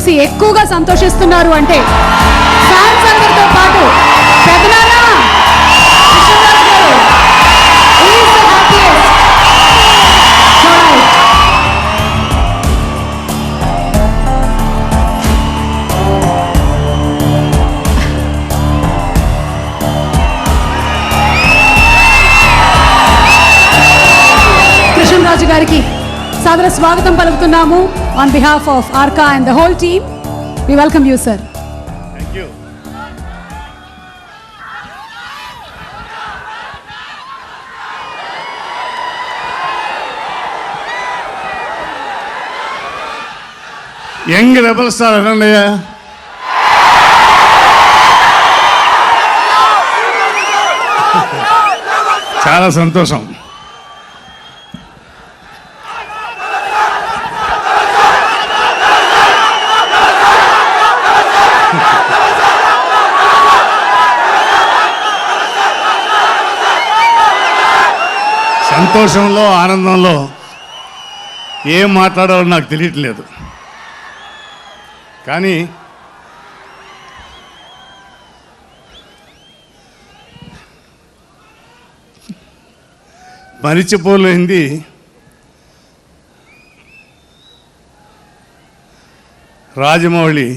చూసి ఎక్కువగా సంతోషిస్తున్నారు అంటే ఫ్యాన్స్ అందరితో పాటు పెదనాన్న కృష్ణరాజు గారు ఈజ్ ద హ్యాపీయెస్ట్. కృష్ణరాజు గారికి సాదర స్వాగతం పలుకుతున్నాము. On behalf of Arka and the whole team we welcome you sir. Thank you. Young rebel star అనండియా. చాలా సంతోషం. సంతోషంలో ఆనందంలో ఏం మాట్లాడాలో నాకు తెలియట్లేదు. కానీ మరిచిపోలేంది రాజమౌళి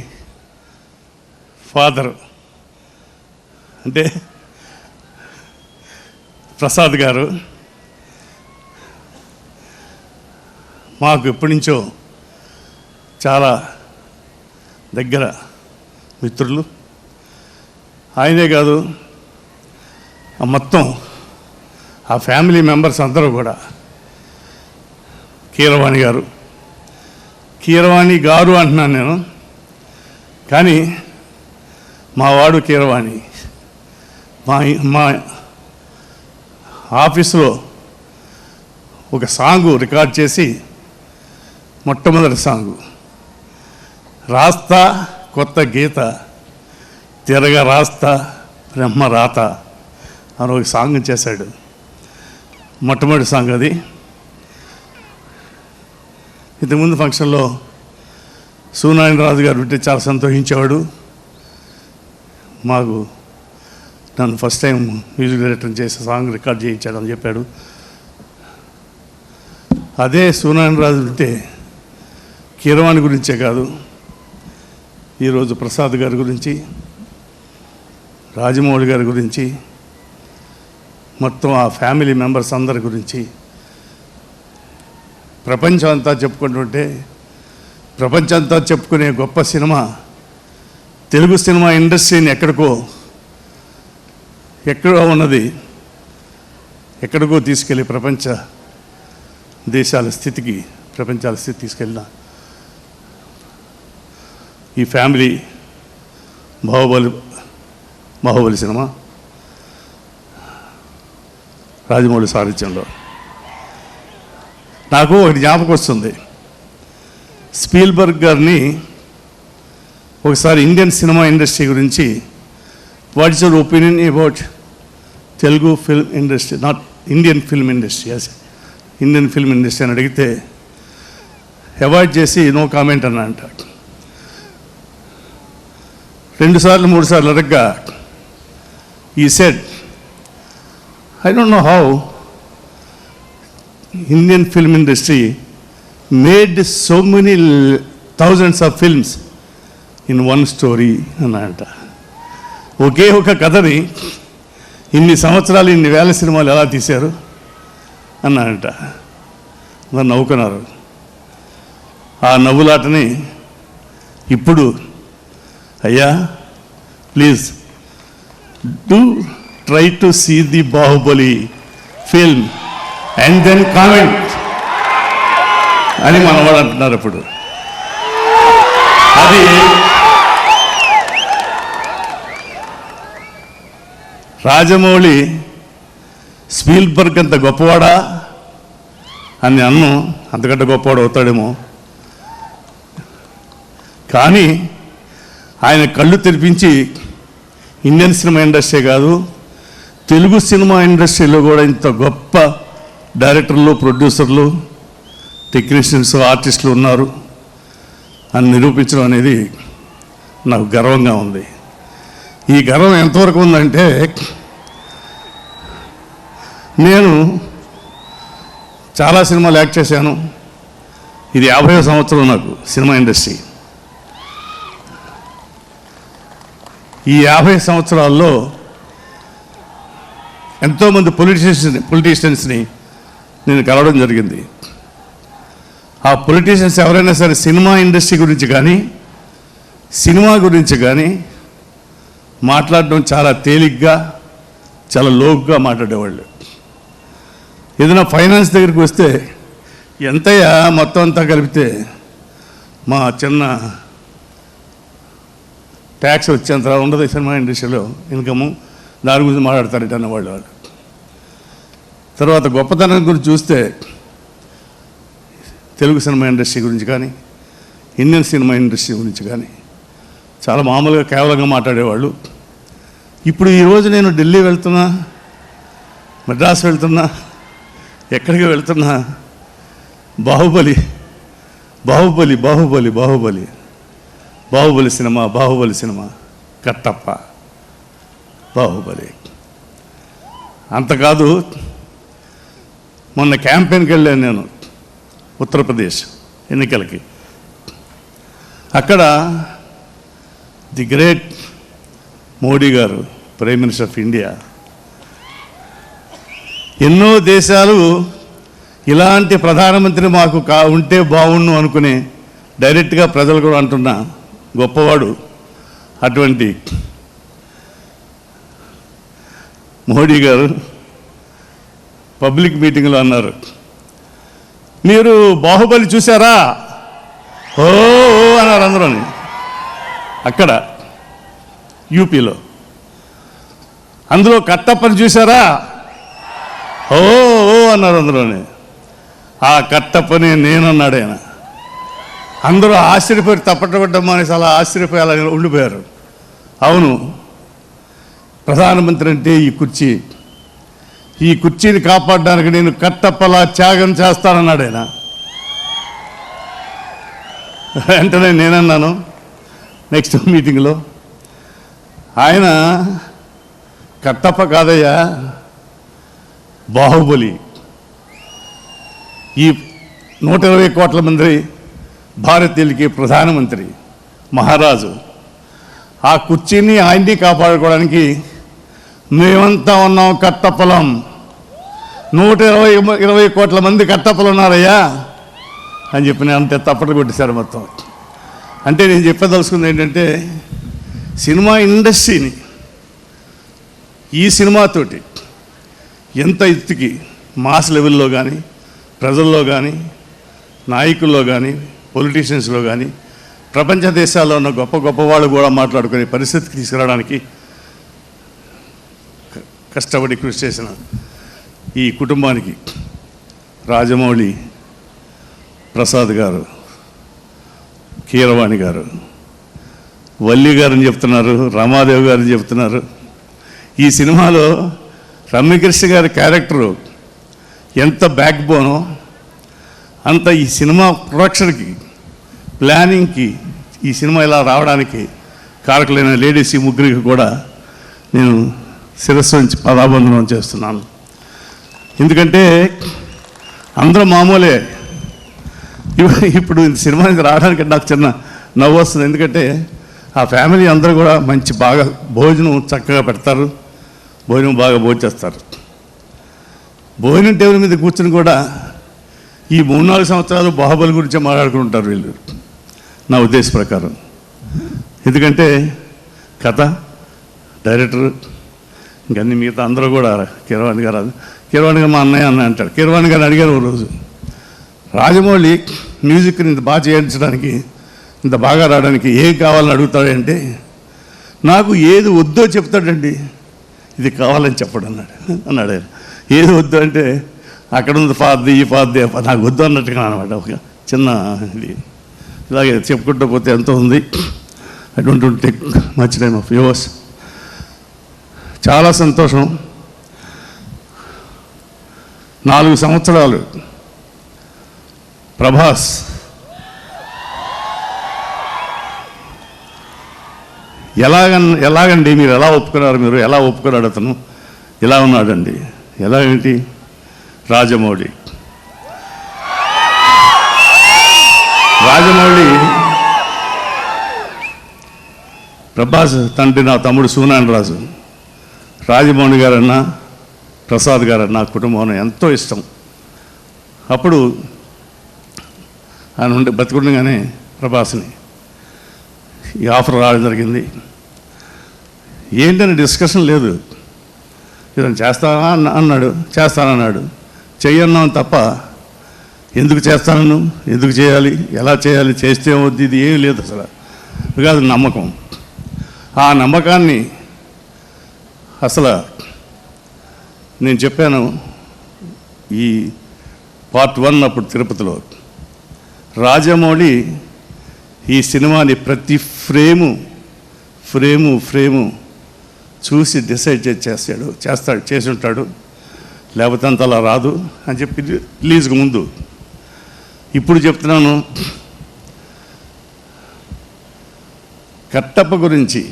ఫాదర్ అంటే ప్రసాద్ గారు. మాకు ఎప్పటి నుంచో చాలా దగ్గర మిత్రులు. ఆయనే కాదు, మొత్తం ఆ ఫ్యామిలీ మెంబర్స్ అందరూ కూడా. కీరవాణి గారు, కీరవాణి గారు అంటున్నాను నేను, కానీ మా వాడు కీరవాణి. మా ఆఫీసులో ఒక సాంగు రికార్డ్ చేసి, మొట్టమొదటి సాంగు రాస్తా కొత్త గీత తిరగ రాస్తా బ్రహ్మ రాత అని ఒక సాంగ్ చేశాడు. మొట్టమొదటి సాంగ్ అది. ఇంతకుముందు ఫంక్షన్లో సూనారాయణరాజు గారు ఉంటే చాలా సంతోషించేవాడు. మాకు నన్ను ఫస్ట్ టైం మ్యూజిక్ డైరెక్టర్ చేసి సాంగ్ రికార్డ్ చేయించాడని చెప్పాడు. అదే సూనారాయణరాజు ఉంటే కీరవాణి గురించే కాదు, ఈరోజు ప్రసాద్ గారి గురించి, రాజమౌళి గారి గురించి, మొత్తం ఆ ఫ్యామిలీ మెంబర్స్ అందరి గురించి ప్రపంచం అంతా చెప్పుకుంటుంటే, ప్రపంచంతా చెప్పుకునే గొప్ప సినిమా తెలుగు సినిమా ఇండస్ట్రీని ఎక్కడో ఉన్నది ఎక్కడికో తీసుకెళ్ళి ప్రపంచాల స్థితికి తీసుకెళ్ళిన ఈ ఫ్యామిలీ బాహుబలి సినిమా రాజమౌళి సారథ్యంలో. నాకు ఒకటి జ్ఞాపకం వస్తుంది. స్పీల్బర్గ్ గారిని ఒకసారి ఇండియన్ సినిమా ఇండస్ట్రీ గురించి, what is your opinion about Telugu film industry, not Indian film industry, Indian film industry అని అడిగితే అవాయిడ్ చేసి నో కామెంట్ అన్నా అంట. 2 సార్లు 3 సార్లు అడగ్గా ఈ said, I don't know how Indian film industry made so many thousands of films in one story అన్నాడంట. ఒకే ఒక కథని ఇన్ని సంవత్సరాలు ఇన్ని వేల సినిమాలు ఎలా తీశారు అన్నాడంట. అందరు నవ్వుకున్నారు. ఆ నవ్వులాటని ఇప్పుడు, అయ్యా please do try to see the Baahubali film and then comment అని మనవాడు అంటున్నారు. ఇప్పుడు అది రాజమౌళి స్పీల్బర్గ్ అంత గొప్పవాడా అని అన్ను, అంతకంటే గొప్పవాడు అవుతాడేమో. కానీ ఆయన కళ్ళు తెరిపించి ఇండియన్ సినిమా ఇండస్ట్రీ కాదు, తెలుగు సినిమా ఇండస్ట్రీలో కూడా ఇంత గొప్ప డైరెక్టర్లు, ప్రొడ్యూసర్లు, టెక్నీషియన్స్, ఆర్టిస్టులు ఉన్నారు. అని నిరూపించడం అనేది నాకు గర్వంగా ఉంది. ఈ గర్వం ఎంతవరకు ఉందంటే, నేను చాలా సినిమాలు యాక్ట్ చేశాను. ఇది 50వ సంవత్సరం నాకు సినిమా ఇండస్ట్రీ. ఈ 50 సంవత్సరాల్లో ఎంతోమంది పొలిటీషియన్స్ని నేను కలవడం జరిగింది. ఆ పొలిటీషియన్స్ ఎవరైనా సరే సినిమా ఇండస్ట్రీ గురించి కానీ సినిమా గురించి కానీ మాట్లాడడం చాలా తేలిగ్గా, చాలా లోగ్గా మాట్లాడేవాళ్ళు. ఏదైనా ఫైనాన్స్ దగ్గరికి వస్తే ఎంతయ్యా మొత్తం అంతా కలిపితే మా చిన్న ట్యాక్స్ వచ్చేంత ఉండదు సినిమా ఇండస్ట్రీలో ఇన్కము, దాని గురించి మాట్లాడతారట అన్నవాళ్ళు. తర్వాత గొప్పతనం గురించి చూస్తే తెలుగు సినిమా ఇండస్ట్రీ గురించి కానీ ఇండియన్ సినిమా ఇండస్ట్రీ గురించి కానీ చాలా మామూలుగా కేవలంగా మాట్లాడేవాళ్ళు. ఇప్పుడు ఈరోజు నేను ఢిల్లీ వెళ్తున్నా, మద్రాసు వెళ్తున్నా, ఎక్కడికి వెళ్తున్నా బాహుబలి బాహుబలి బాహుబలి బాహుబలి బాహుబలి సినిమా, బాహుబలి సినిమా, కట్టప్ప, బాహుబలి. అంతకాదు, మొన్న క్యాంపెయిన్కి వెళ్ళాను నేను ఉత్తరప్రదేశ్ ఎన్నికలకి. అక్కడ ది గ్రేట్ మోడీ గారు, ప్రైమ్ మినిస్టర్ ఆఫ్ ఇండియా, ఎన్నో దేశాలు ఇలాంటి ప్రధానమంత్రి మాకు ఉంటే బాగుండు అనుకుని డైరెక్ట్గా ప్రజలు కూడా అంటున్న గొప్పవాడు. అటువంటి మోడీ గారు పబ్లిక్ మీటింగ్లో అన్నారు, మీరు బాహుబలి చూసారా? ఓ అన్నారు అందరూని. అక్కడ యూపీలో. అందులో కట్టప్పని చూసారా? ఓ అన్నారు అందరూని. ఆ కట్టప్పని నేనన్నాడు ఆయన. అందరూ ఆశ్చర్యపోయి తప్పటపడ్డం అనేసి అలా ఆశ్చర్యపోయి అలా ఉండిపోయారు. అవును, ప్రధానమంత్రి అంటే ఈ కుర్చీ, ఈ కుర్చీని కాపాడడానికి నేను కట్టప్పలా త్యాగం చేస్తానన్నాడు ఆయన. వెంటనే నేనన్నాను నెక్స్ట్ మీటింగ్లో, ఆయన కట్టప్ప కాదయ్యా, బాహుబలి. ఈ 120 కోట్ల మంది భారతీయులకి ప్రధానమంత్రి, మహారాజు. ఆ కుర్చీని ఆయన్ని కాపాడుకోవడానికి మేమంతా ఉన్నాం కట్టప్పలం. 120 కోట్ల మంది కట్టప్పలు ఉన్నారయ్యా అని చెప్పి నేను అంతే తప్పట్లు కొట్టేశారు మొత్తం. అంటే నేను చెప్పదలుచుకుంది ఏంటంటే, సినిమా ఇండస్ట్రీని ఈ సినిమాతోటి ఎంత ఎత్తుకి మాస్ లెవెల్లో కానీ, ప్రజల్లో కానీ, నాయకుల్లో కానీ, పొలిటీషియన్స్లో కానీ, ప్రపంచ దేశాల్లో ఉన్న గొప్ప గొప్ప వాళ్ళు కూడా మాట్లాడుకునే పరిస్థితికి తీసుకురావడానికి కష్టపడి కృషి చేసిన ఈ కుటుంబానికి రాజమౌళి ప్రసాద్ గారు, కీరవాణి గారు, వల్లి గారని చెప్తున్నారు, రమాదేవి గారని చెప్తున్నారు. ఈ సినిమాలో రమ్యకృష్ణ గారి క్యారెక్టరు ఎంత బ్యాక్ బోనో అంత ఈ సినిమా ప్రొడక్షన్కి, ప్లానింగ్కి, ఈ సినిమా ఇలా రావడానికి కారకులైన లేడీస్ ఈ ముగ్గురికి కూడా నేను శిరస్సు నుంచి పదాబంధనం చేస్తున్నాను. ఎందుకంటే అందరూ మామూలే. ఇప్పుడు సినిమా రావడానికి నాకు చిన్న నవ్వు వస్తుంది. ఎందుకంటే ఆ ఫ్యామిలీ అందరూ కూడా మంచి బాగా భోజనం చక్కగా పెడతారు, భోజనం బాగా భోజేస్తారు. భోజనం టేబుల్ మీద కూర్చుని కూడా ఈ 3-4 సంవత్సరాలు బాహుబలి గురించే మాట్లాడుకుంటారు వీళ్ళు, నా ఉద్దేశ ప్రకారం. ఎందుకంటే కథ, డైరెక్టర్, ఇంకన్నీ మిగతా అందరూ కూడా కీరవాణి గారు మా అన్నయ్య అన్న అంటాడు. కీరవాణి గారిని అడిగారు ఓ రోజు, రాజమౌళి మ్యూజిక్ని ఇంత బాగా చేయించడానికి, ఇంత బాగా రావడానికి ఏం కావాలని అడుగుతాడంటే, నాకు ఏది వద్దో చెప్తాడండి, ఇది కావాలని చెప్పడు అన్నాడు ఆయన. ఏది వద్దు అంటే అక్కడ ఉంది పాద్ది, ఈ పాద్ది, నాకు వద్దు అన్నట్టుగా అనమాట. ఒక చిన్న ఇది ఇలాగే చెప్పుకుంటూ పోతే ఎంతో ఉంది. I don't take much time of yours. చాలా సంతోషం. 4 సంవత్సరాలు ప్రభాస్ ఎలాగండి మీరు ఎలా ఒప్పుకున్నారు, మీరు ఎలా ఒప్పుకున్నాడు అతను ఇలా ఉన్నాడండి, ఎలా ఏంటి? రాజమౌళి ప్రభాస్ తండ్రి నా తమ్ముడు సూనారాజు, రాజమౌళి గారన్నా ప్రసాద్ గారన్నా కుటుంబం ఎంతో ఇష్టం. అప్పుడు ఆయన ఉండి బతికుండగానే ప్రభాస్ని ఈ ఆఫర్ రావడం జరిగింది. ఏంటని డిస్కషన్ లేదు, ఇతను చేస్తానా అన్నాడు, చేస్తానన్నాడు. చెయ్యన్నాం తప్ప ఎందుకు చేస్తాను, ఎందుకు చేయాలి, ఎలా చేయాలి, చేస్తే వద్దు, ఇది ఏమీ లేదు అసలు. బికాజ్ నమ్మకం. ఆ నమ్మకాన్ని అసలు నేను చెప్పాను ఈ పార్ట్ 1 అప్పుడు తిరుపతిలో. రాజమౌళి ఈ సినిమాని ప్రతి ఫ్రేము చూసి డిసైడ్ చేసి ఉంటాడు, లేకపోతే అంత అలా రాదు అని చెప్పి రిలీజ్కి ముందు. ఇప్పుడు చెప్తున్నాను, కట్టప్ప గురించి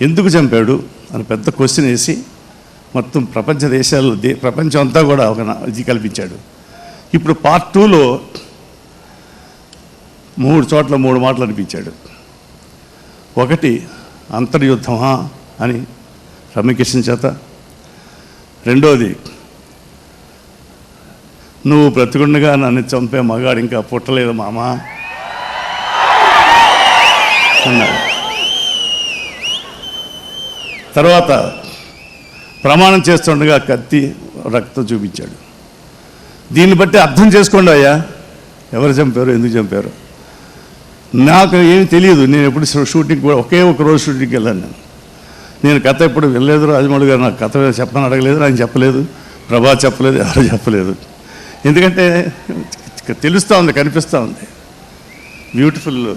ఎందుకు చంపాడు అని పెద్ద క్వశ్చన్ వేసి మొత్తం ప్రపంచ దేశాల్లో ప్రపంచం అంతా కూడా ఒక ఇది కల్పించాడు. ఇప్పుడు పార్ట్ 2లో 3 చోట్ల 3 మాటలు అనిపించాడు. ఒకటి అంతర్యుద్ధమా అని రమ్యకృష్ణ చేత, రెండోది నువ్వు బ్రతికుండగా నన్ను చంపే మగాడు ఇంకా పుట్టలేదు మామా అన్నాడు. తర్వాత ప్రమాణం చేస్తుండగా కత్తి రక్తం చూపించాడు. దీన్ని బట్టి అర్థం చేసుకోండి అయ్యా, ఎవరు చంపారు, ఎందుకు చంపారు. నాకు ఏమి తెలియదు. నేను ఎప్పుడు షూటింగ్ కూడా ఒకే ఒక రోజు షూటింగ్కి వెళ్ళాను. నేను కథ ఎప్పుడు వెళ్ళలేదు. రాజమౌళి గారు నాకు కథ చెప్పని అడగలేదు, ఆయన చెప్పలేదు, ప్రభా చెప్పలేదు, ఎవరు చెప్పలేదు. ఎందుకంటే తెలుస్తూ ఉంది, కనిపిస్తూ ఉంది, బ్యూటిఫుల్గా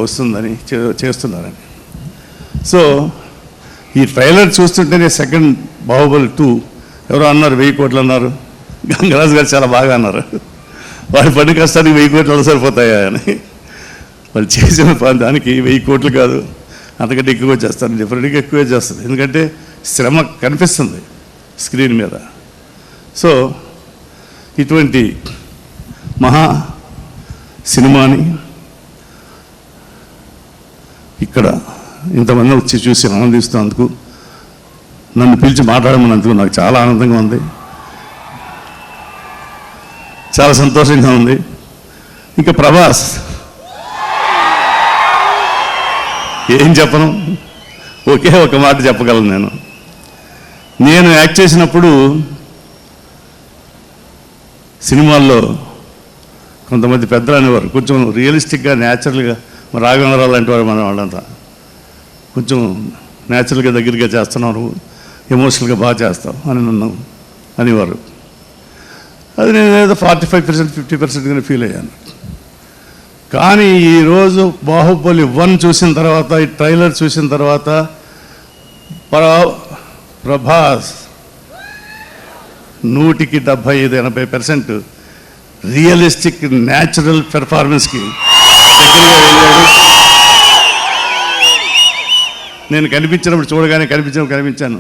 వస్తుందని చేస్తున్నారని. సో ఈ ట్రైలర్ చూస్తుంటేనే సెకండ్ బాహుబలి 2 ఎవరో అన్నారు 1000 కోట్లు అన్నారు. గంగరాజు గారు చాలా బాగా అన్నారు, వాడి పని కష్టానికి 1000 కోట్లు సరిపోతాయా అని. వాళ్ళు చేసిన దానికి 1000 కోట్లు కాదు, అంతకంటే ఎక్కువ చేస్తారు, డిఫరెంట్గా ఎక్కువే చేస్తుంది. ఎందుకంటే శ్రమ కనిపిస్తుంది స్క్రీన్ మీద. సో ఇటువంటి మహా సినిమాని ఇక్కడ ఇంతమంది వచ్చి చూసి ఆనందిస్తున్నందుకు, నన్ను పిలిచి మాట్లాడమన్నందుకు నాకు చాలా ఆనందంగా ఉంది, చాలా సంతోషంగా ఉంది. ఇంకా ప్రభాస్ ఏం చెప్పను, ఒకే ఒక మాట చెప్పగలను. నేను యాక్ట్ చేసినప్పుడు సినిమాల్లో కొంతమంది పెద్దలు అనేవారు, కొంచెం రియలిస్టిక్గా న్యాచురల్గా, రాఘవేంద్రరావు లాంటి వారు మన వాళ్ళంతా కొంచెం న్యాచురల్గా దగ్గరగా చేస్తున్నావు, ఎమోషనల్గా బాగా చేస్తావు అని నన్ను అనేవారు. అది నేను ఏదో 45% 50% ఫీల్ అయ్యాను. కానీ ఈరోజు బాహుబలి 1 చూసిన తర్వాత, ఈ ట్రైలర్ చూసిన తర్వాత ప్రభాస్ 100కి 75-80% రియలిస్టిక్ న్యాచురల్ పెర్ఫార్మెన్స్కి దగ్గరగా వెళ్ళాడు. నేను కనిపించినప్పుడు చూడగానే కనిపించాను,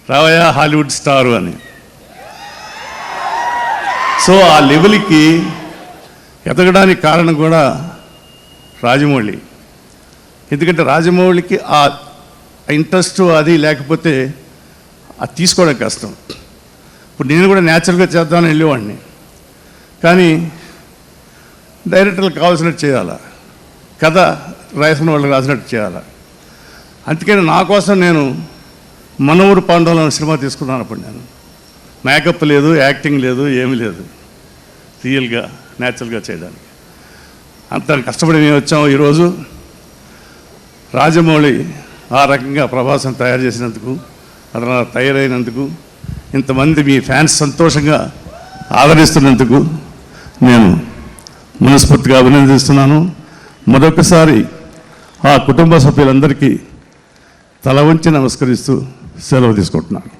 రావయ్య హాలీవుడ్ స్టారు అని. సో ఆ లెవెల్కి ఎదగడానికి కారణం కూడా రాజమౌళి. ఎందుకంటే రాజమౌళికి ఆ ఇంట్రెస్ట్ అది లేకపోతే అది తీసుకోవడం కష్టం. ఇప్పుడు నేను కూడా న్యాచురల్గా చేద్దామని వెళ్ళేవాడిని, కానీ డైరెక్టర్లకు కావాల్సినట్టు చేయాలా, కథ రాసిన వాళ్ళకి రాసినట్టు చేయాలా. అందుకని నా కోసం నేను మన ఊరు పాండవులు అనే సినిమా తీసుకున్నాను. అప్పుడు నేను మేకప్ లేదు, యాక్టింగ్ లేదు, ఏమీ లేదు, రియల్గా న్యాచురల్గా చేయడానికి అంత కష్టపడి మేము వచ్చాము. ఈరోజు రాజమౌళి ఆ రకంగా ప్రభాసం తయారు చేసినందుకు, అతను తయారైనందుకు, ఇంతమంది మీ ఫ్యాన్స్ సంతోషంగా ఆదరిస్తున్నందుకు నేను మనస్ఫూర్తిగా అభినందిస్తున్నాను. మరొకసారి ఆ కుటుంబ సభ్యులందరికీ తల వంచి నమస్కరిస్తూ సెలవు తీసుకుంటున్నాను.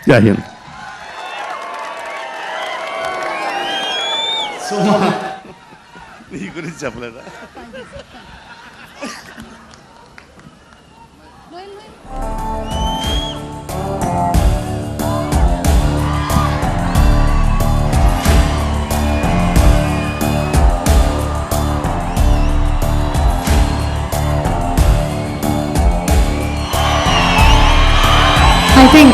జై హింద్. నీ గురించి చెప్పలేదా? I think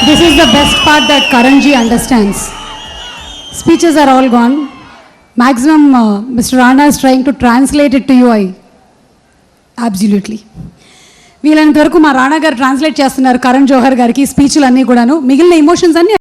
this is the best part that Karanji understands. Speeches are all gone. Maximum Mr. Rana is trying to translate it to you. Absolutely. వీళ్ళంత వరకు మా రాణా గారు ట్రాన్స్లేట్ చేస్తున్నారు కరణ్ జోహర్ గారికి స్పీచ్లు అన్నీ కూడాను. మిగిలిన ఎమోషన్స్ అన్నీ